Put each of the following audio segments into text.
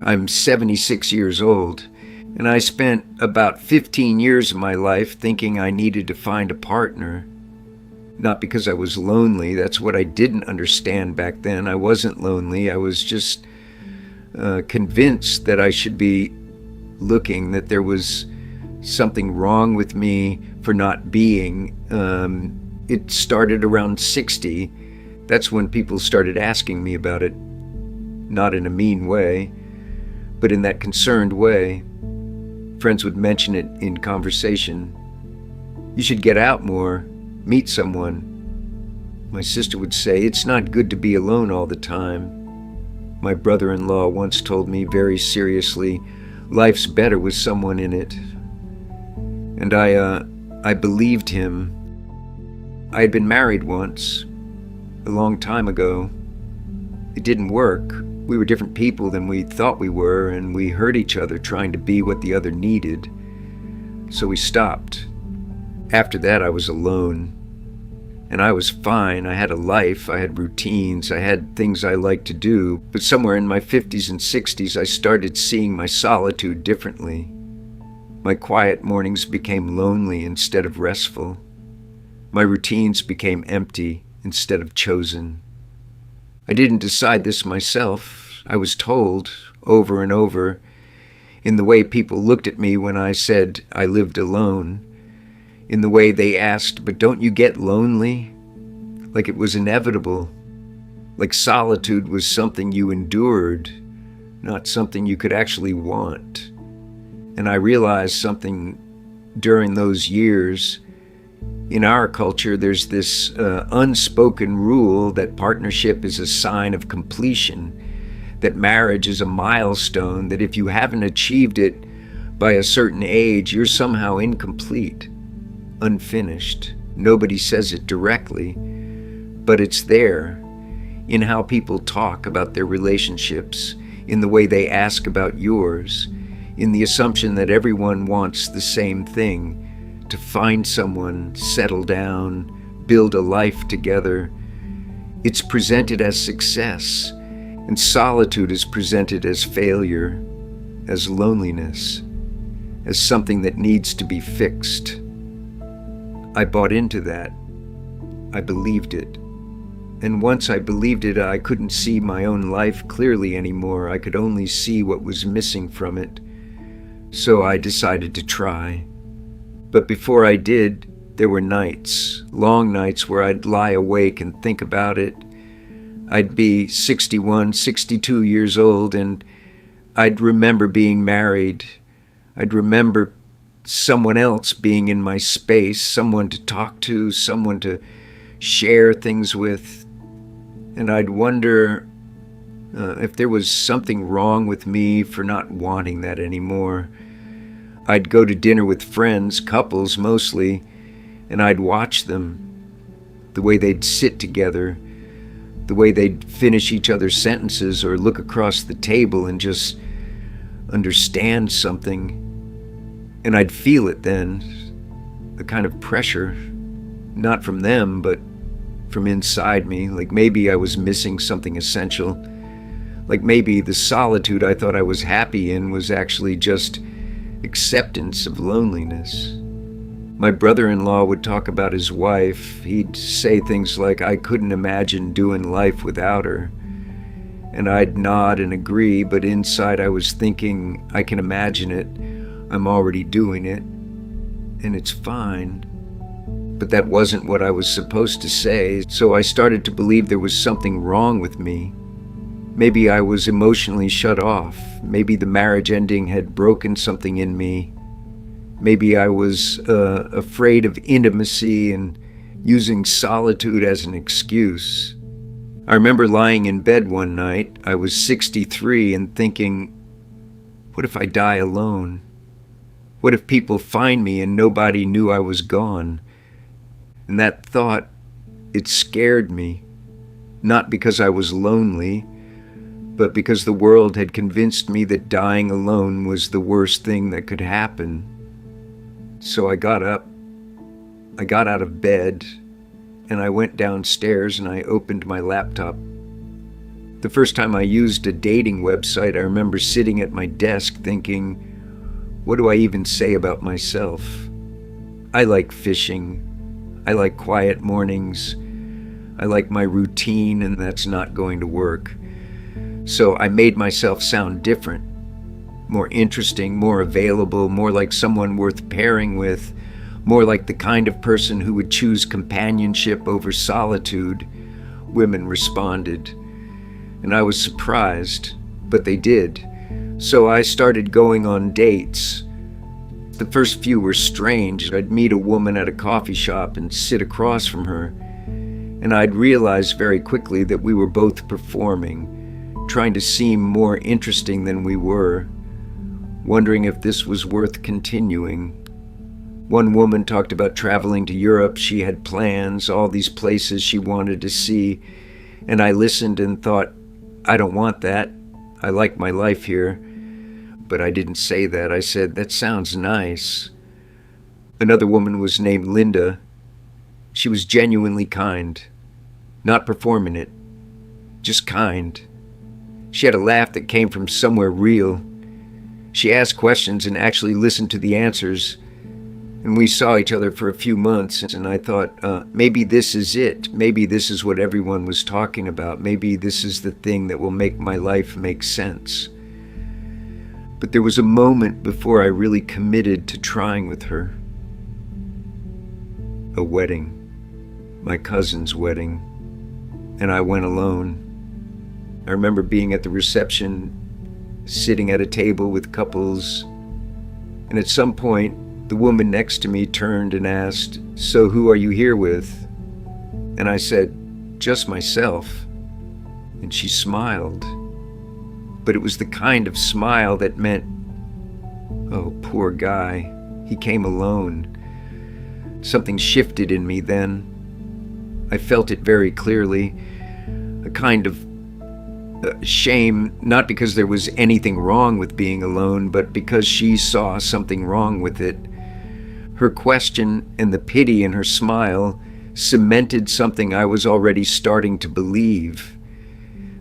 I'm 76 years old, and I spent about 15 years of my life thinking I needed to find a partner. Not because I was lonely, that's what I didn't understand back then. I wasn't lonely, I was just convinced that I should be looking, that there was something wrong with me for not being. It started around 60. That's when people started asking me about it, not in a mean way, but in that concerned way. Friends would mention it in conversation. You should get out more, meet someone. My sister would say, it's not good to be alone all the time. My brother-in-law once told me very seriously, life's better with someone in it. And I believed him. I had been married once, a long time ago. It didn't work. We were different people than we thought we were, and we hurt each other trying to be what the other needed. So we stopped. After that, I was alone. And I was fine. I had a life, I had routines, I had things I liked to do. But somewhere in my 50s and 60s, I started seeing my solitude differently. My quiet mornings became lonely instead of restful. My routines became empty instead of chosen. I didn't decide this myself. I was told over and over in the way people looked at me when I said I lived alone, in the way they asked, but don't you get lonely? Like it was inevitable, like solitude was something you endured, not something you could actually want. And I realized something during those years. In our culture, there's this unspoken rule that partnership is a sign of completion, that marriage is a milestone, that if you haven't achieved it by a certain age, you're somehow incomplete, unfinished. Nobody says it directly, but it's there in how people talk about their relationships, in the way they ask about yours, in the assumption that everyone wants the same thing, to find someone, settle down, build a life together. It's presented as success, and solitude is presented as failure, as loneliness, as something that needs to be fixed. I bought into that. I believed it. And once I believed it, I couldn't see my own life clearly anymore. I could only see what was missing from it. So I decided to try. But before I did, there were nights, long nights, where I'd lie awake and think about it. I'd be 61, 62 years old, and I'd remember being married. I'd remember someone else being in my space, someone to talk to, someone to share things with. And I'd wonder if there was something wrong with me for not wanting that anymore. I'd go to dinner with friends, couples mostly, and I'd watch them, the way they'd sit together, the way they'd finish each other's sentences or look across the table and just understand something. And I'd feel it then, the kind of pressure, not from them, but from inside me, like maybe I was missing something essential, like maybe the solitude I thought I was happy in was actually just acceptance of loneliness. My brother-in-law would talk about his wife. He'd say things like, I couldn't imagine doing life without her. And I'd nod and agree, but inside I was thinking, I can imagine it. I'm already doing it. And it's fine. But that wasn't what I was supposed to say, so I started to believe there was something wrong with me. Maybe I was emotionally shut off. Maybe the marriage ending had broken something in me. Maybe I was afraid of intimacy and using solitude as an excuse. I remember lying in bed one night. I was 63 and thinking, what if I die alone? What if people find me and nobody knew I was gone? And that thought, it scared me. Not because I was lonely, but because the world had convinced me that dying alone was the worst thing that could happen. So I got up, I got out of bed, and I went downstairs and I opened my laptop. The first time I used a dating website, I remember sitting at my desk thinking, what do I even say about myself? I like fishing. I like quiet mornings. I like my routine, and that's not going to work. So I made myself sound different, more interesting, more available, more like someone worth pairing with, more like the kind of person who would choose companionship over solitude. Women responded, and I was surprised, but they did. So I started going on dates. The first few were strange. I'd meet a woman at a coffee shop and sit across from her, and I'd realize very quickly that we were both performing, trying to seem more interesting than we were, wondering if this was worth continuing. One woman talked about traveling to Europe. She had plans, all these places she wanted to see, and I listened and thought, I don't want that. I like my life here. But I didn't say that. I said, that sounds nice. Another woman was named Linda. She was genuinely kind, not performing it, just kind. She had a laugh that came from somewhere real. She asked questions and actually listened to the answers. And we saw each other for a few months, and I thought, maybe this is it. Maybe this is what everyone was talking about. Maybe this is the thing that will make my life make sense. But there was a moment before I really committed to trying with her. A wedding. My cousin's wedding. And I went alone. I remember being at the reception, sitting at a table with couples, and at some point, the woman next to me turned and asked, so who are you here with? And I said, just myself. And she smiled. But it was the kind of smile that meant, oh, poor guy, he came alone. Something shifted in me then. I felt it very clearly, a kind of shame, not because there was anything wrong with being alone, but because she saw something wrong with it. Her question and the pity in her smile cemented something I was already starting to believe.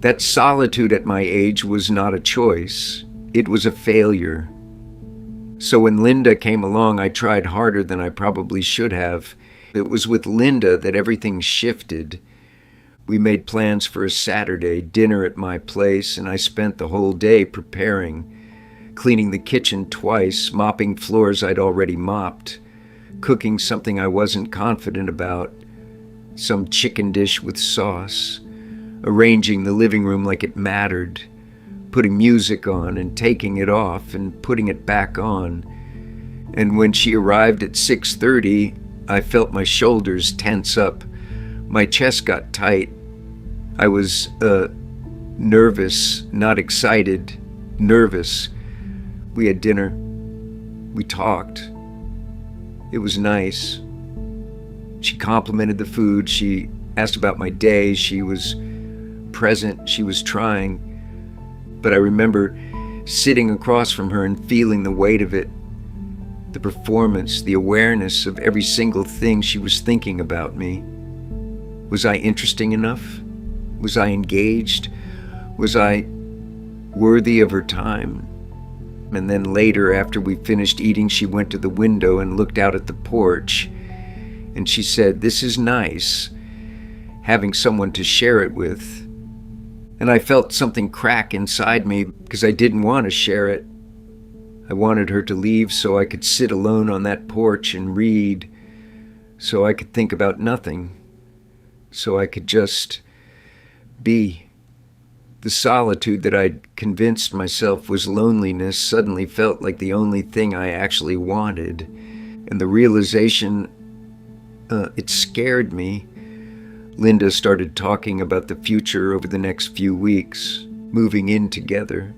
That solitude at my age was not a choice. It was a failure. So when Linda came along, I tried harder than I probably should have. It was with Linda that everything shifted. We made plans for a Saturday dinner at my place, and I spent the whole day preparing, cleaning the kitchen twice, mopping floors I'd already mopped, cooking something I wasn't confident about, some chicken dish with sauce, arranging the living room like it mattered, putting music on and taking it off and putting it back on. And when she arrived at 6:30, I felt my shoulders tense up. My chest got tight. I was nervous, not excited, nervous. We had dinner. We talked. It was nice. She complimented the food. She asked about my day. She was present. She was trying. But I remember sitting across from her and feeling the weight of it, the performance, the awareness of every single thing she was thinking about me. Was I interesting enough? Was I engaged? Was I worthy of her time? And then later, after we finished eating, she went to the window and looked out at the porch. And she said, this is nice, having someone to share it with. And I felt something crack inside me because I didn't want to share it. I wanted her to leave so I could sit alone on that porch and read, so I could think about nothing, so I could just be. The solitude that I'd convinced myself was loneliness suddenly felt like the only thing I actually wanted. And the realization, it scared me. Linda started talking about the future over the next few weeks, moving in together.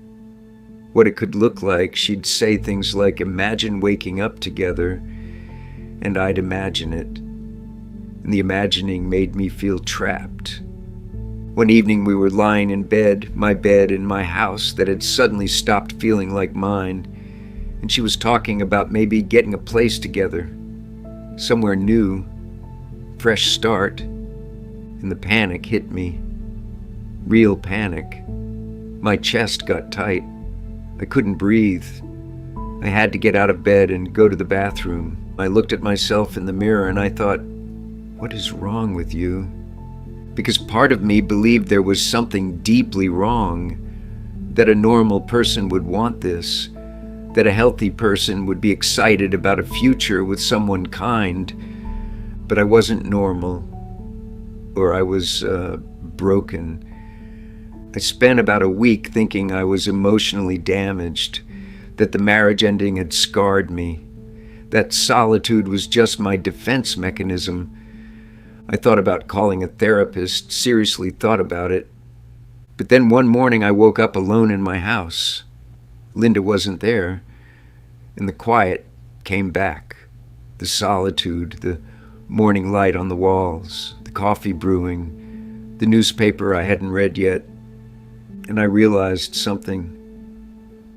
What it could look like. She'd say things like, imagine waking up together, and I'd imagine it. And the imagining made me feel trapped. One evening we were lying in bed, my bed in my house that had suddenly stopped feeling like mine, and she was talking about maybe getting a place together, somewhere new, fresh start, and the panic hit me. real panic. My chest got tight. I couldn't breathe. I had to get out of bed and go to the bathroom. I looked at myself in the mirror and I thought, what is wrong with you? Because part of me believed there was something deeply wrong, that a normal person would want this, that a healthy person would be excited about a future with someone kind, but I wasn't normal, or I was broken. I spent about a week thinking I was emotionally damaged, that the marriage ending had scarred me, that solitude was just my defense mechanism. I thought about calling a therapist, seriously thought about it. But then one morning I woke up alone in my house. Linda wasn't there, and the quiet came back. The solitude, the morning light on the walls, the coffee brewing, the newspaper I hadn't read yet. And I realized something.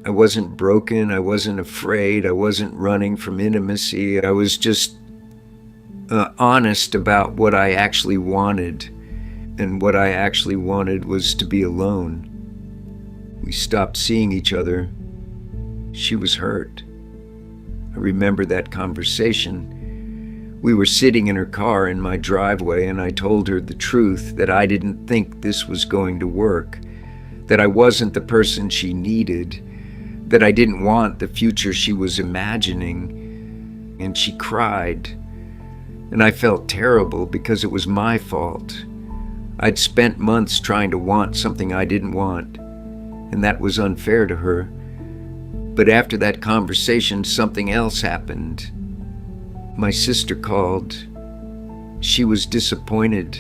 I wasn't broken, I wasn't afraid, I wasn't running from intimacy. I was just honest about what I actually wanted. And what I actually wanted was to be alone. We stopped seeing each other. She was hurt. I remember that conversation. We were sitting in her car in my driveway, and I told her the truth, that I didn't think this was going to work, that I wasn't the person she needed, that I didn't want the future she was imagining. And she cried. And I felt terrible because it was my fault. I'd spent months trying to want something I didn't want, and that was unfair to her. But after that conversation, something else happened. My sister called. She was disappointed.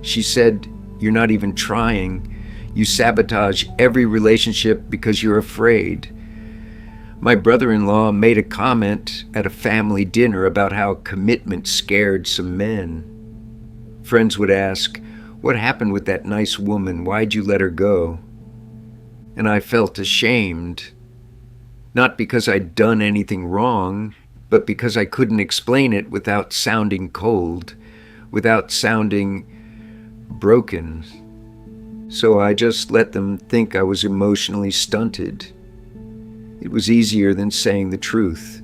She said, "You're not even trying. You sabotage every relationship because you're afraid." My brother-in-law made a comment at a family dinner about how commitment scared some men. Friends would ask, "What happened with that nice woman? Why'd you let her go?" And I felt ashamed, not because I'd done anything wrong, but because I couldn't explain it without sounding cold, without sounding broken. So I just let them think I was emotionally stunted. It was easier than saying the truth,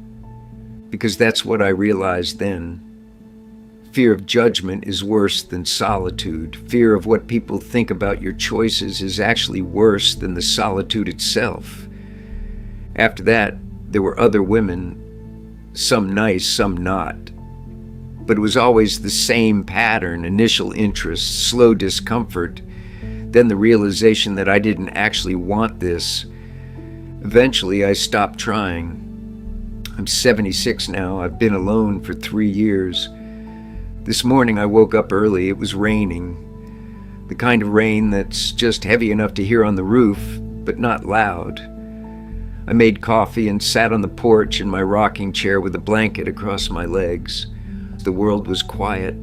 because that's what I realized then. Fear of judgment is worse than solitude. Fear of what people think about your choices is actually worse than the solitude itself. After that, there were other women, some nice, some not. But it was always the same pattern: initial interest, slow discomfort, then the realization that I didn't actually want this. Eventually, I stopped trying. I'm 76 now. I've been alone for 3 years. This morning I woke up early. It was raining. The kind of rain that's just heavy enough to hear on the roof, but not loud. I made coffee and sat on the porch in my rocking chair with a blanket across my legs. The world was quiet.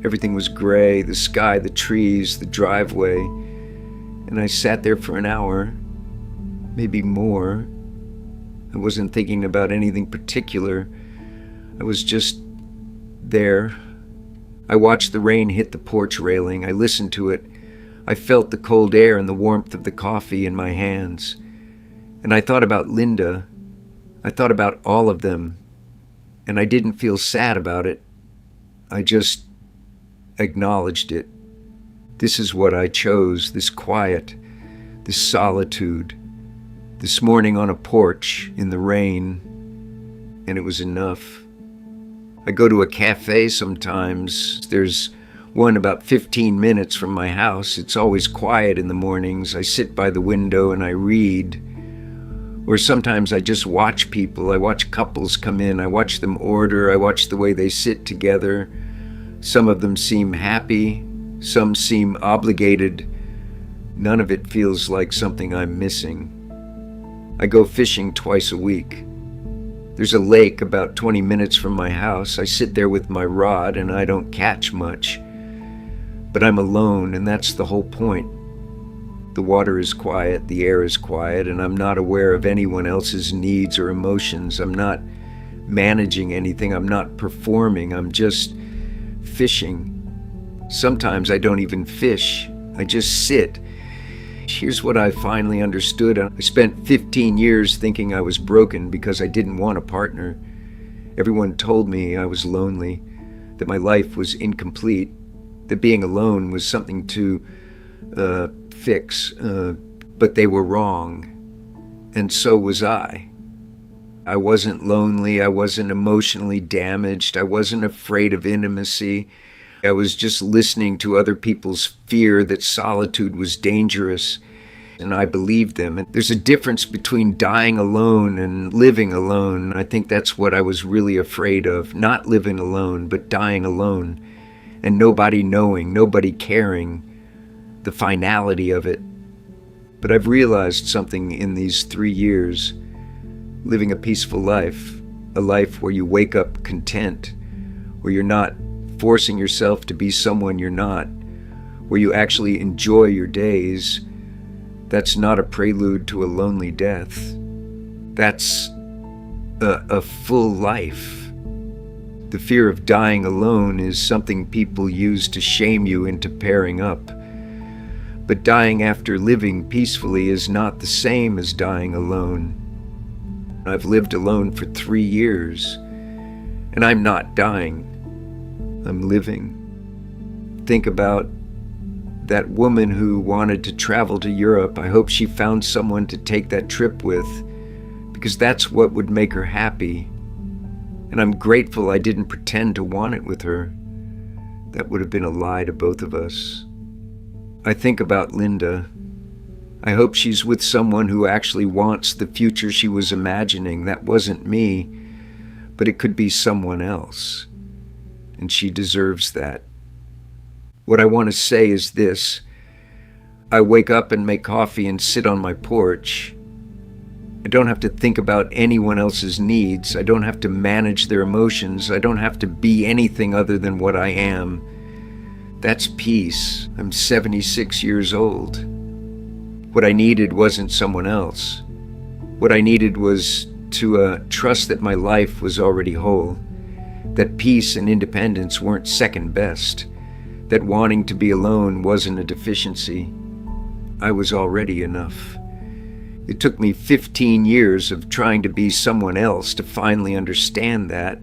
Everything was gray, the sky, the trees, the driveway. And I sat there for an hour, maybe more. I wasn't thinking about anything particular. I was just there. I watched the rain hit the porch railing. I listened to it. I felt the cold air and the warmth of the coffee in my hands. And I thought about Linda. I thought about all of them. And I didn't feel sad about it. I just acknowledged it. This is what I chose, this quiet, this solitude. This morning on a porch in the rain, and it was enough. I go to a cafe sometimes. There's one about 15 minutes from my house. It's always quiet in the mornings. I sit by the window and I read. Or sometimes I just watch people. I watch couples come in. I watch them order. I watch the way they sit together. Some of them seem happy. Some seem obligated. None of it feels like something I'm missing. I go fishing twice a week. There's a lake about 20 minutes from my house. I sit there with my rod and I don't catch much. But I'm alone, and that's the whole point. The water is quiet, the air is quiet, and I'm not aware of anyone else's needs or emotions. I'm not managing anything. I'm not performing. I'm just fishing. Sometimes I don't even fish. I just sit. Here's what I finally understood. I spent 15 years thinking I was broken because I didn't want a partner. Everyone told me I was lonely, that my life was incomplete, that being alone was something to fix, but they were wrong, and so was I. I wasn't lonely, I wasn't emotionally damaged, I wasn't afraid of intimacy. I was just listening to other people's fear that solitude was dangerous, and I believed them. And there's a difference between dying alone and living alone. I think that's what I was really afraid of, not living alone, but dying alone, and nobody knowing, nobody caring, the finality of it. But I've realized something in these 3 years, living a peaceful life, a life where you wake up content, where you're not forcing yourself to be someone you're not, where you actually enjoy your days. That's not a prelude to a lonely death. That's a full life. The fear of dying alone is something people use to shame you into pairing up. But dying after living peacefully is not the same as dying alone. I've lived alone for 3 years, and I'm not dying. I'm living. Think about that woman who wanted to travel to Europe. I hope she found someone to take that trip with, because that's what would make her happy. And I'm grateful I didn't pretend to want it with her. That would have been a lie to both of us. I think about Linda. I hope she's with someone who actually wants the future she was imagining. That wasn't me, but it could be someone else. And she deserves that. What I want to say is this. I wake up and make coffee and sit on my porch. I don't have to think about anyone else's needs. I don't have to manage their emotions. I don't have to be anything other than what I am. That's peace. I'm 76 years old. What I needed wasn't someone else. What I needed was to trust that my life was already whole, that peace and independence weren't second best, that wanting to be alone wasn't a deficiency. I was already enough. It took me 15 years of trying to be someone else to finally understand that.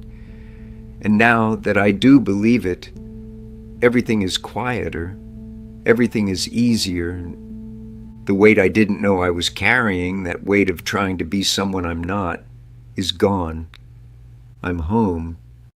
And now that I do believe it, everything is quieter. Everything is easier. The weight I didn't know I was carrying, that weight of trying to be someone I'm not, is gone. I'm home.